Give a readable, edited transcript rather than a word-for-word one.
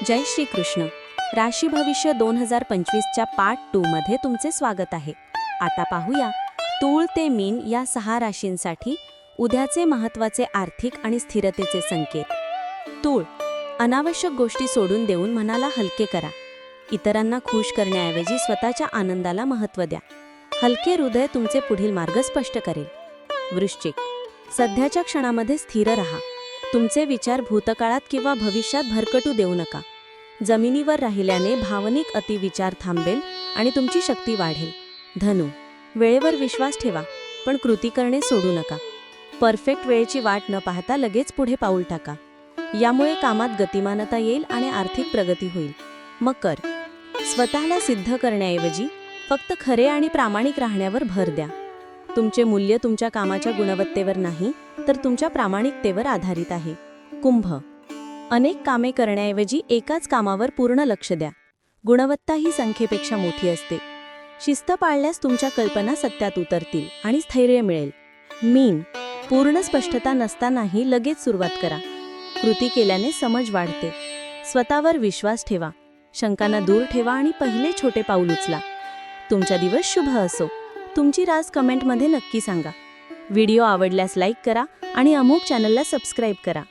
जय श्री कृष्ण. राशी भविष्य 2025च्या पार्ट 2 मध्ये तुमचे स्वागत आहे. आता पाहूया तूळ ते मीन या 6 राशींसाठी उद्याचे महत्त्वाचे आर्थिक आणि स्थिरतेचे संकेत. तूळ, अनावश्यक गोष्टी सोडून देऊन मनाला हलके करा. इतरांना खुश करण्याऐवजी स्वतःच्या आनंदाला महत्त्व द्या. हलके हृदय तुमचे पुढील मार्ग स्पष्ट करेल. वृश्चिक, सध्याच्या क्षणामध्ये स्थिर रहा. तुमचे विचार भूतकाळात किंवा भविष्यात भरकटू देऊ नका. जमिनीवर राहिल्याने भावनिक अतिविचार थांबेल आणि तुमची शक्ती वाढेल. धनु, वेळेवर विश्वास ठेवा, पण कृती करणे सोडू नका. परफेक्ट वेळेची वाट न पाहता लगेच पुढे पाऊल टाका. यामुळे कामात गतिमानता येईल आणि आर्थिक प्रगती होईल. मकर, स्वतःला सिद्ध करण्याऐवजी फक्त खरे आणि प्रामाणिक राहण्यावर भर द्या. तुमचे मूल्य तुमच्या कामाच्या गुणवत्तेवर नाही, तर तुमच्या प्रामाणिकतेवर आधारित आहे. कुंभ, अनेक कामे करण्याऐवजी एकाच कामावर पूर्ण लक्ष द्या. गुणवत्ता ही संख्येपेक्षा मोठी असते. शिस्त पाळल्यास तुमच्या कल्पना सत्यात उतरतील आणि स्थैर्य मिळेल. मीन, पूर्ण स्पष्टता नसतानाही लगेच सुरुवात करा. कृती केल्याने समज वाढते. स्वतःवर विश्वास ठेवा. शंकांना दूर ठेवा आणि पहिले छोटे पाऊल उचला. तुमचा दिवस शुभ असो. तुमची राज कमेंटमध्ये नक्की सांगा. व्हिडिओ आवडल्यास लाईक करा आणि अमोघ चॅनलला सबस्क्राईब करा.